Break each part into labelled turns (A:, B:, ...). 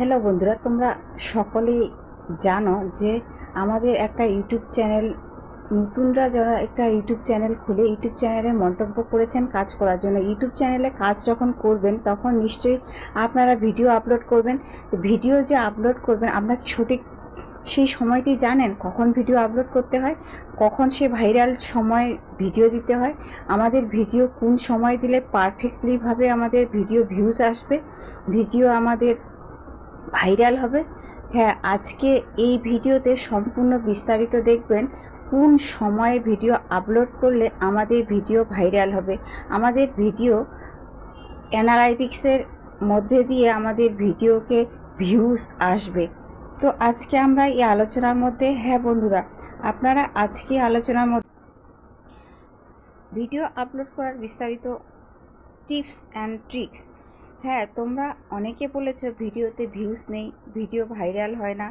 A: Hello বন্ধুরা, তোমরা সকলেই জানো যে আমাদের একটা ইউটিউব চ্যানেল, নতুনরা যারা একটা ইউটিউব চ্যানেল খুলে ইউটিউব চ্যানেলে মন্তব্য করেছেন কাজ করার জন্য। ইউটিউব চ্যানেলে কাজ যখন করবেন তখন নিশ্চয়ই আপনারা ভিডিও আপলোড করবেন। ভিডিও যে আপলোড করবেন, আপনারা কি সঠিক সেই সময়টি জানেন কখন ভিডিও আপলোড করতে হয়, কখন সে ভাইরাল সময় ভিডিও দিতে হয়, আমাদের ভিডিও কোন সময় দিলে পারফেক্টলিভাবে আমাদের ভিডিও ভিউজ আসবে, ভিডিও আমাদের ভাইরাল হবে? হ্যাঁ, আজকে এই ভিডিওতে সম্পূর্ণ বিস্তারিত দেখবেন কোন সময়ে ভিডিও আপলোড করলে আমাদের ভিডিও ভাইরাল হবে, আমাদের ভিডিও অ্যানালাইটিক্সের মধ্যে দিয়ে আমাদের ভিডিওকে ভিউজ আসবে। তো আজকে আমরা এই আলোচনার মধ্যে, হ্যাঁ বন্ধুরা, আপনারা আজকে আলোচনার মধ্যে ভিডিও আপলোড করার বিস্তারিত টিপস অ্যান্ড ট্রিক্স। হ্যাঁ, তোমরা অনেকে বলেছো ভিডিওতে ভিউজ নেই, ভিডিও ভাইরাল হয় না,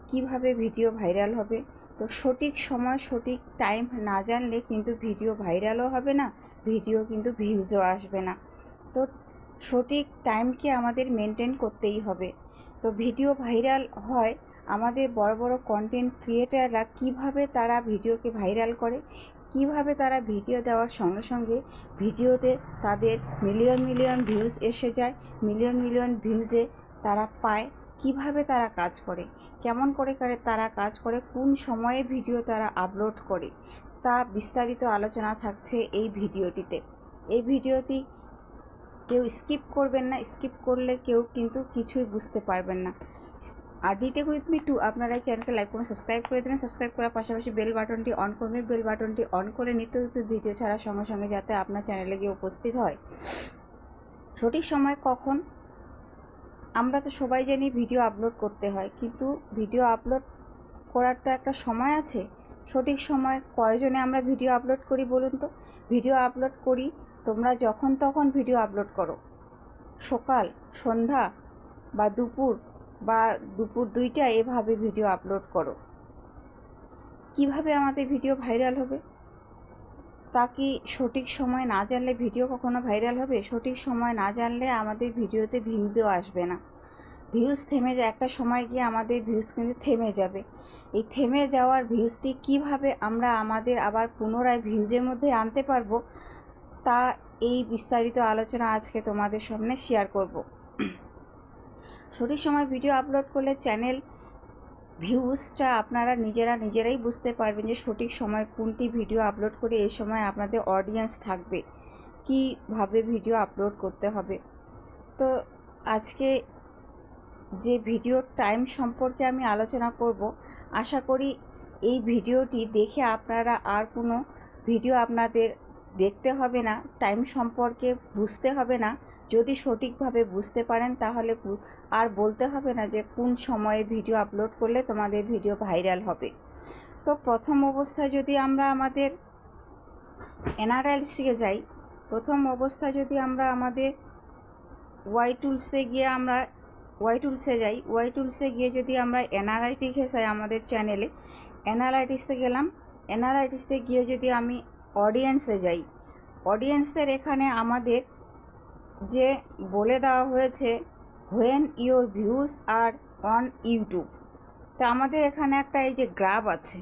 A: কিভাবে ভিডিও ভাইরাল হবে? তো সঠিক সময় সঠিক টাইম না জানলে কিন্তু ভিডিও ভাইরালও হবে না, ভিডিও কিন্তু ভিউজও আসবে না। তো সঠিক টাইমকে আমাদের মেনটেন করতেই হবে। তো ভিডিও ভাইরাল হয়, আমাদের বড় বড় কন্টেন্ট ক্রিয়েটাররা কিভাবে তারা ভিডিওকে ভাইরাল করে, কিভাবে তারা ভিডিও দেওয়ার সঙ্গে সঙ্গে ভিডিওতে তাদের মিলিয়ন মিলিয়ন ভিউজ এসে যায়, মিলিয়ন মিলিয়ন ভিউজে তারা পায়, কিভাবে তারা কাজ করে, কেমন করে তারা কাজ করে, কোন সময়ে ভিডিও তারা আপলোড করে, তা বিস্তারিত আলোচনা থাকছে এই ভিডিওটিতে। এই ভিডিওটি কেউ স্কিপ করবেন না, স্কিপ করলে কেউ কিন্তু কিছুই বুঝতে পারবেন না। আর ডিটেক উইথ মি টু, আপনারা এই চ্যানেলকে লাইক করুন, সাবস্ক্রাইব করে দেবেন, সাবস্ক্রাইব করার পাশাপাশি বেল বাটনটি অন করবেন, বেল বাটনটি অন করে নিত্য নতুন ভিডিও ছাড়ার সঙ্গে সঙ্গে যাতে আপনার চ্যানেলে গিয়ে উপস্থিত হয়। সঠিক সময় কখন? আমরা তো সবাই জানি ভিডিও আপলোড করতে হয়, কিন্তু ভিডিও আপলোড করার তো একটা সময় আছে। সঠিক সময় কয়জনে আমরা ভিডিও আপলোড করি বলুন তো? ভিডিও আপলোড করি তোমরা যখন তখন ভিডিও আপলোড করো, সকাল, সন্ধ্যা বা দুপুর, বা দুপুর 2টায় এভাবে ভিডিও আপলোড করো। কিভাবে আমাদের ভিডিও ভাইরাল হবে? তা কি সঠিক সময় না জানলে ভিডিও কখনো ভাইরাল হবে? সঠিক সময় না জানলে আমাদের ভিডিওতে ভিউজও আসবে না। ভিউজ থেমে যায়, একটা সময় গিয়ে আমাদের ভিউজ কিন্তু থেমে যাবে। এই থেমে যাওয়ার ভিউজটি কিভাবে আমরা আমাদের আবার পুনরায় ভিউজের মধ্যে আনতে পারবো, তা এই বিস্তারিত আলোচনা আজকে তোমাদের সামনে শেয়ার করব। সঠিক সময় ভিডিও আপলোড করলে চ্যানেল ভিউজটা আপনারা নিজেরাই বুঝতে পারবেন যে সঠিক সময় কোনটি ভিডিও আপলোড করে এই সময় আপনাদের অডিয়েন্স থাকবে, কীভাবে ভিডিও আপলোড করতে হবে। তো আজকে যে ভিডিওর টাইম সম্পর্কে আমি আলোচনা করব, আশা করি এই ভিডিওটি দেখে আপনারা আর কোনো ভিডিও আপনাদের দেখতে হবে না, টাইম সম্পর্কে বুঝতে হবে না। যদি সঠিকভাবে বুঝতে পারেন তাহলে আর বলতে হবে না যে কোন সময়ে ভিডিও আপলোড করলে তোমাদের ভিডিও ভাইরাল হবে। তো প্রথম অবস্থায় যদি আমরা আমাদের অ্যানালাইটিক্সে যাই, প্রথম অবস্থায় যদি আমরা আমাদের ওয়াই টুলসে যাই, ওয়াই টুলসে গিয়ে যদি আমরা অ্যানালাইটিক্সে যাই, আমাদের চ্যানেলে অ্যানালাইটিক্সে গেলাম, অ্যানালাইটিক্সে গিয়ে যদি আমি অডিয়েন্সে যাই, অডিয়েন্সের এখানে আমাদের যে বলে দেওয়া হয়েছে when your views are on YouTube. তো আমাদের এখানে একটা এই যে গ্রাফ আছে,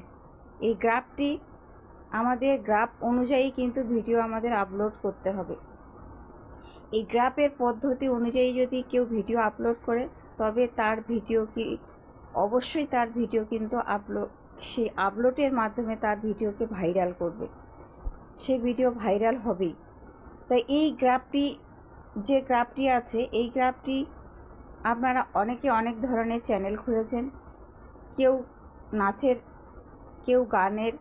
A: এই গ্রাফটি আমাদের গ্রাফ অনুযায়ী কিন্তু ভিডিও আমাদের আপলোড করতে হবে। এই গ্রাফের পদ্ধতি অনুযায়ী যদি কেউ ভিডিও আপলোড করে তবে তার ভিডিও অবশ্যই তার ভিডিও কিন্তু সেই আপলোডের মাধ্যমে তার ভিডিওকে ভাইরাল করবে, সে ভিডিও ভাইরাল হবেই। তাই এই গ্রাফটি আছে, এই গ্রাফটি আপনারা অনেকে অনেক ধরনের চ্যানেল খুলেছেন, কেউ নাচের, কেউ গানের,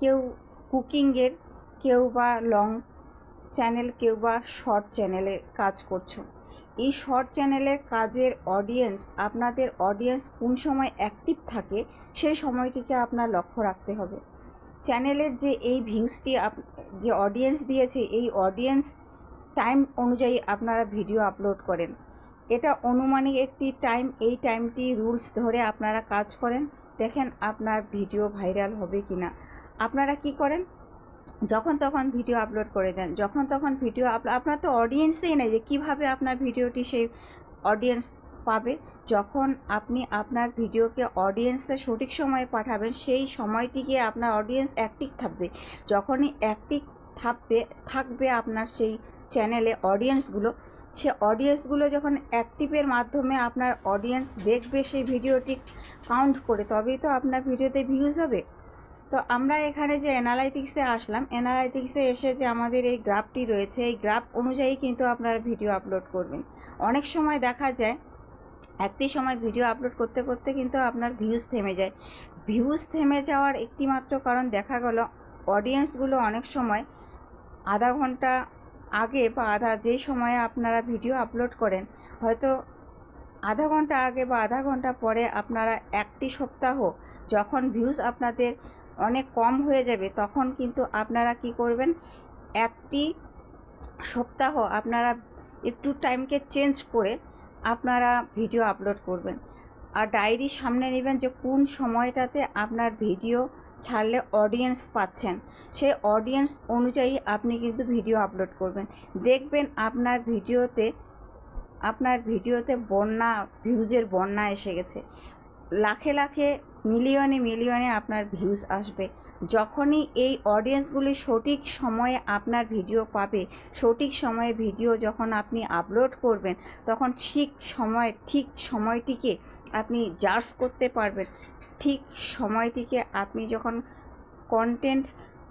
A: কেউ কুকিংয়ের, কেউ বা লং চ্যানেল, কেউ বা শর্ট চ্যানেলের কাজ করছো। এই শর্ট চ্যানেলের কাজের অডিয়েন্স, আপনাদের অডিয়েন্স কোন সময় অ্যাক্টিভ থাকে সেই সময়টিকে আপনার লক্ষ্য রাখতে হবে। চ্যানেলের যে এই ভিউজটি যে অডিয়েন্স দিয়েছে, এই অডিয়েন্স টাইম অনুযায়ী আপনারা ভিডিও আপলোড করেন। এটা অনুমানিক একটি টাইম, এই টাইমটি রুলস ধরে আপনারা কাজ করেন, দেখেন আপনার ভিডিও ভাইরাল হবে কি না। আপনারা কি করেন, যখন তখন ভিডিও আপলোড করে দেন, যখন তখন ভিডিও আপনার তো অডিয়েন্সই নেই যে কীভাবে আপনার ভিডিওটি সেই অডিয়েন্স পাবে যখন আপনি আপনার ভিডিওকে অডিয়েন্সের সঠিক সময়ে পাঠাবেন। সেই সময়টিকে আপনার অডিয়েন্স অ্যাক্টিভ থাকবে। যখনই অ্যাক্টিভ থাকবে আপনার সেই চ্যানেলে অডিয়েন্সগুলো, সে অডিয়েন্সগুলো যখন অ্যাক্টিভের মাধ্যমে আপনার অডিয়েন্স দেখবে সেই ভিডিওটি কাউন্ট করে, তবেই তো আপনার ভিডিওতে ভিউজ হবে। তো আমরা এখানে যে অ্যানালাইটিক্সে আসলাম, অ্যানালাইটিক্সে এসে যে আমাদের এই গ্রাফটি রয়েছে, এই গ্রাফ অনুযায়ী কিন্তু আপনারা ভিডিও আপলোড করবেন। অনেক সময় দেখা যায় একটি সময় ভিডিও আপলোড করতে করতে কিন্তু আপনার ভিউজ থেমে যায়। ভিউজ থেমে যাওয়ার একটি মাত্র কারণ দেখা গেল অডিয়েন্সগুলো অনেক সময় আধা ঘন্টা আগে বা যেই সময়ে আপনারা ভিডিও আপলোড করেন, হয়তো আধা ঘন্টা আগে বা আধা ঘন্টা পরে আপনারা একটি সপ্তাহ যখন ভিউজ আপনাদের অনেক কম হয়ে যাবে, তখন কিন্তু আপনারা কি করবেন, একটি সপ্তাহ আপনারা একটু টাইমকে চেঞ্জ করে আপনারা ভিডিও আপলোড করবেন। আর ডায়েরি সামনে নেবেন যে কোন সময়টাতে আপনার ভিডিও ছাড়লে অডিয়েন্স পাচ্ছেন, সেই অডিয়েন্স অনুযায়ী আপনি কিন্তু ভিডিও আপলোড করবেন। দেখবেন আপনার ভিডিওতে বন্যা, ভিউজের বন্যা এসে গেছে। লাখে লাখে, মিলিয়নে মিলিয়নে আপনার ভিউজ আসবে। যখনই এই অডিয়েন্সগুলি সঠিক সময়ে আপনার ভিডিও পাবে, সঠিক সময়ে ভিডিও যখন আপনি আপলোড করবেন, তখন ঠিক সময়টিকে আপনি জাজ করতে পারবেন। ঠিক সময়টিকে আপনি যখন কন্টেন্ট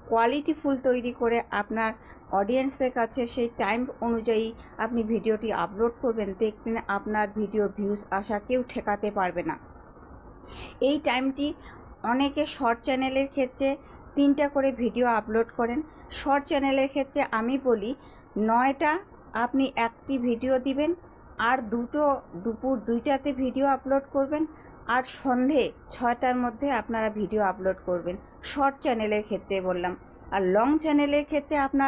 A: কোয়ালিটিফুল তৈরি করে আপনার অডিয়েন্সদের কাছে সেই টাইম অনুযায়ী আপনি ভিডিওটি আপলোড করবেন, দেখবেন আপনার ভিডিও ভিউজ আসা কেউ ঠেকাতে পারবে না। এই টাইমটি অনেকে শর্ট চ্যানেলের ক্ষেত্রে 3টা করে ভিডিও আপলোড করেন। শর্ট চ্যানেলের ক্ষেত্রে আমি বলি 9টা আপনি একটি ভিডিও দিবেন, আর দুপুর 2টাতে ভিডিও আপলোড করবেন, আর সন্ধে 6টার মধ্যে আপনারা ভিডিও আপলোড করবেন। শর্ট চ্যানেলের ক্ষেত্রে বললাম। আর লং চ্যানেলের ক্ষেত্রে আপনার